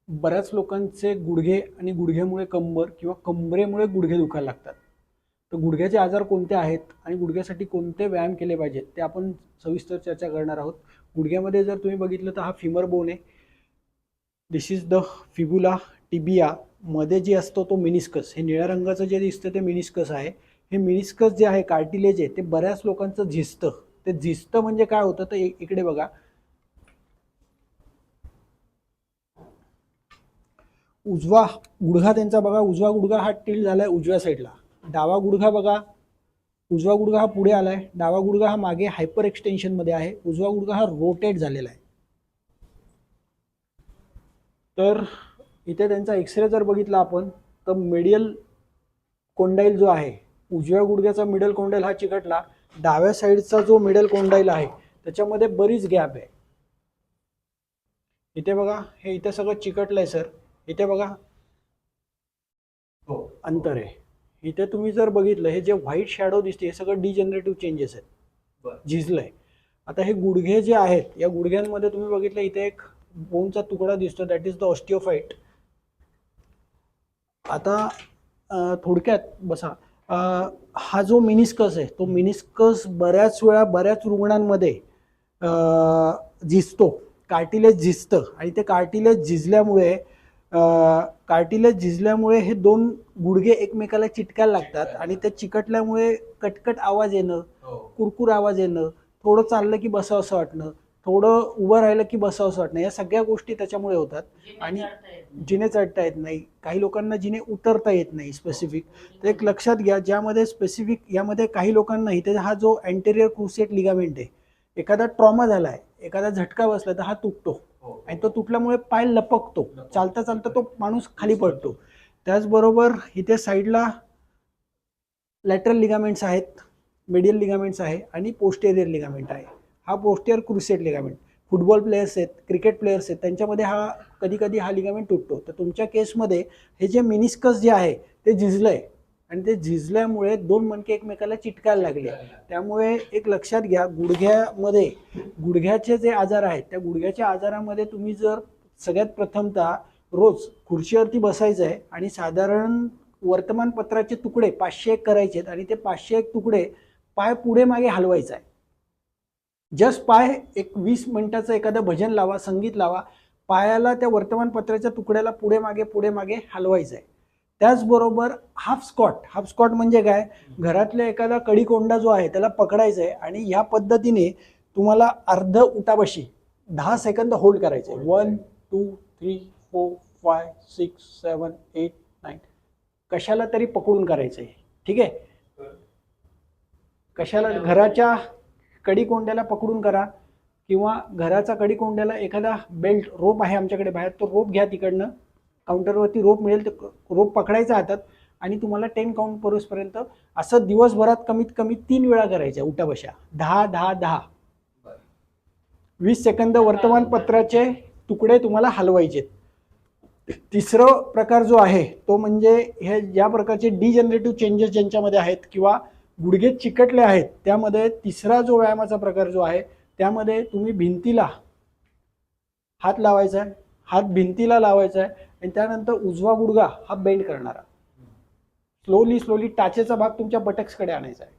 बऱ्याच लोकांचे गुडघे आणि गुडघ्यामुळे कंबर किंवा कंबरेमुळे गुडघे दुखायला लागतात. तर गुडघ्याचे आजार कोणते आहेत आणि गुडघ्यासाठी कोणते व्यायाम केले पाहिजेत ते आपण सविस्तर चर्चा करणार आहोत. गुडघ्यामध्ये जर तुम्ही बघितलं तर हा फिमर बोन आहे. दिस इज द फिबुला टिबिया. मध्ये जे असतो तो मिनिस्कस. हे निळ्या रंगाचं जे दिसतं ते मिनिस्कस आहे. हे मिनिस्कस जे आहे कार्टिलेज आहे ते बऱ्याच लोकांचं झिजतं. ते झिजतं म्हणजे काय होतं तर इकडे बघा, उजवा गुडघा त्यांचा बघा, उजवा गुडघा हा टिल्ट झालाय उजव्या साईडला. डावा गुडघा बघा, उजवा गुडघा हा पुढे आलाय, डावा गुडघा हा मागे हायपर एक्सटेन्शन मध्ये आहे, उजवा गुडघा हा रोटेट झालेला आहे. तर इथे त्यांचा एक्सरे जर बघितला आपण तर मिडियल कोंडाईल जो आहे, उजव्या गुडघ्याचा मिडल कोंडाईल हा चिकटला, डाव्या साईडचा जो मिडल कोंडाईल आहे त्याच्यामध्ये बरीच गॅप आहे. इथे बघा, हे इथे सगळं चिकटलंय सर. इथे बघा अंतर आहे. इथे तुम्ही जर बघितलं, हे जे व्हाईट शॅडो दिसते हे सगळं डिजनरेटिव्ह चेंजेस आहेत, झिजलंय. आता हे गुडघे जे आहेत, या गुडघ्यांमध्ये तुम्ही बघितलं इथे एक बोनचा तुकडा दिसतो, दॅट इज द ऑस्टिओफाईट. आता थोडक्यात बसा, हा जो मिनिस्कस आहे तो मिनिस्कस बऱ्याच वेळा बऱ्याच रुग्णांमध्ये झिजतो, कार्टिलेज झिजतं. आणि ते कार्टिलेज झिजल्यामुळे हे दोन गुडघे एकमेकाला चिटकायला लागतात आणि ते चिकटल्यामुळे कटकट आवाज येणं, कुरकुर आवाज येणं, थोडं चाललं की बसावं असं वाटणं, थोडं उभं राहिलं की बसावं असं वाटणं, या सगळ्या गोष्टी त्याच्यामुळे होतात. आणि जिने चढता येत नाही, काही लोकांना जिने उतरता येत नाही स्पेसिफिक. तर एक लक्षात घ्या, ज्यामध्ये स्पेसिफिक, यामध्ये काही लोकांना इथे हा जो अँटेरियर क्रुसिएट लिगामेंट आहे, एखादा ट्रॉमा झाला आहे, एखादा झटका बसला तर हा तुटतो आणि तो तुटल्यामुळे पाय लपकतो, चालता चालता तो माणूस खाली पडतो. त्याचबरोबर इथे साईडला लॅटरल लिगामेंट्स आहेत, मेडियल लिगामेंट्स आहे आणि पोस्टेरियर लिगामेंट आहे. हा posterior cruciate ligament, football players आहेत, क्रिकेट प्लेयर्स आहेत, त्यांच्यामध्ये हा कधी कधी हा लिगामेंट तुटतो. तर तुमच्या केसमध्ये हे जे मिनिस्कस जे आहे ते झिजलंय आणि ते झिजल्यामुळे दोन मणके एकमेकाला चिटकायला लागले. त्यामुळे एक लक्षात घ्या, गुडघ्यामध्ये गुडघ्याचे जे आजार आहेत त्या गुडघ्याच्या आजारामध्ये तुम्ही जर सगळ्यात प्रथमतः रोज खुर्चीवरती बसायचं आहे आणि साधारण वर्तमानपत्राचे तुकडे 501 करायचे आणि ते 501 तुकडे पाय पुढे मागे हलवायचा आहे. जस्ट पाय एक 20 मिनिटाचं एखादं भजन लावा, संगीत लावा, पायाला त्या वर्तमानपत्राच्या तुकड्याला पुढे मागे हलवायचं आहे. त्याचबरोबर हाफ स्क्वॉट म्हणजे काय, घरातल्या एखादा कडीकोंडा जो आहे त्याला पकडायचा आहे आणि ह्या पद्धतीने तुम्हाला अर्ध उठाबशी 10 सेकंद होल्ड करायचे. 1 2 3 4 5 6 7 8 9, कशाला तरी पकडून करायचंय. ठीक आहे, कशाला, घराच्या कडीकोंड्याला पकडून करा किंवा घराचा कडीकोंड्याला एखादा बेल्ट, रोप आहे आमच्याकडे बाहेर, तो रोप घ्या, तिकडनं काउंटरवरती रोप मिळेल, तर रोप पकडायचा हातात आणि तुम्हाला 10 काउंट करूसपर्यंत असं दिवसभरात कमीत कमी 3 वेळा करायच्या उठाबशा. 10 10 10, 20 सेकंद वर्तमानपत्राचे तुकडे तुम्हाला हलवायचे. तिसरं प्रकार जो आहे तो म्हणजे हे ज्या प्रकारचे डिजनरेटिव्ह चेंजेस ज्यांच्यामध्ये आहेत किंवा गुडघे चिकटले आहेत, त्यामध्ये तिसरा जो व्यायामाचा प्रकार जो आहे त्यामध्ये तुम्ही भिंतीला हात लावायचा आहे, हात भिंतीला लावायचा आहे आणि त्यानंतर उजवा गुडघा हा बेंड करणारा, स्लोली टाचेचा भाग तुमच्या बटक्सकडे आणायचा आहे.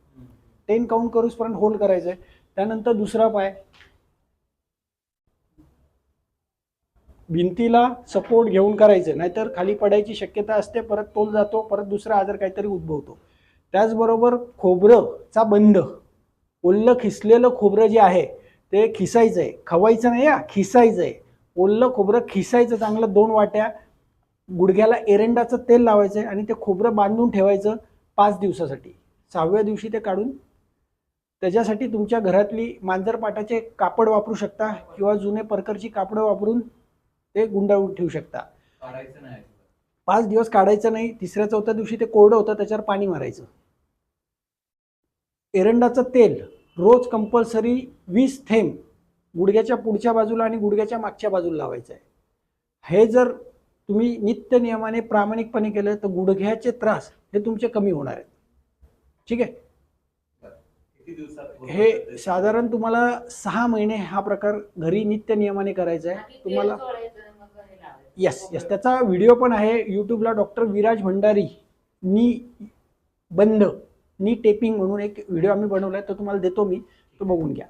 10 काउंट करूसपर्यंत होल्ड करायचं आहे. त्यानंतर दुसरा पाय भिंतीला सपोर्ट घेऊन करायचं, नाहीतर खाली पडायची शक्यता असते, परत तोल जातो, परत दुसरा आजार काहीतरी उद्भवतो. त्याचबरोबर खोबरंचा बंद, ओल्लं खिसलेलं खोबरं जे आहे ते खिसायचं आहे, खवायचं नाही, खिसायचं आहे. ओल्लं खोबरं खिसायचं चांगलं, 2 वाट्या. गुडघ्याला एरंडाचं तेल लावायचं आणि ते खोबरं बांधून ठेवायचं 5 दिवसासाठी. 6व्या दिवशी ते काढून, त्याच्यासाठी तुमच्या घरातली मांजरपाटाचे कापड वापरू शकता किंवा जुने परकरची कापडं वापरून ते गुंडाळून ठेवू शकता. 5 दिवस काढायचं नाही, 3-4 दिवशी ते कोरडं होतं, त्याच्यावर पाणी मारायचं. एरंडाचं तेल रोज कंपल्सरी 20 थेंब गुडघ्याच्या पुढच्या बाजूला आणि गुडघ्याच्या मागच्या बाजूला लावायचं आहे. हे जर तुम्ही नित्य नियमाने प्रामाणिकपणे केलं तर गुडघ्याचे त्रास हे तुमचे कमी होणार आहेत. ठीक आहे, हे साधारण तुम्हाला 6 महिने हा प्रकार घरी नित्य नियमाने करायचा आहे. तुम्हाला येस येस, त्याचा व्हिडिओ पण आहे यूट्यूबला. डॉक्टर विराज भंडारी नी बंद नी टेपिंग म्हणून एक व्हिडिओ आम्ही बनवलाय, तो तुम्हाला देतो मी, तो बघून घ्या.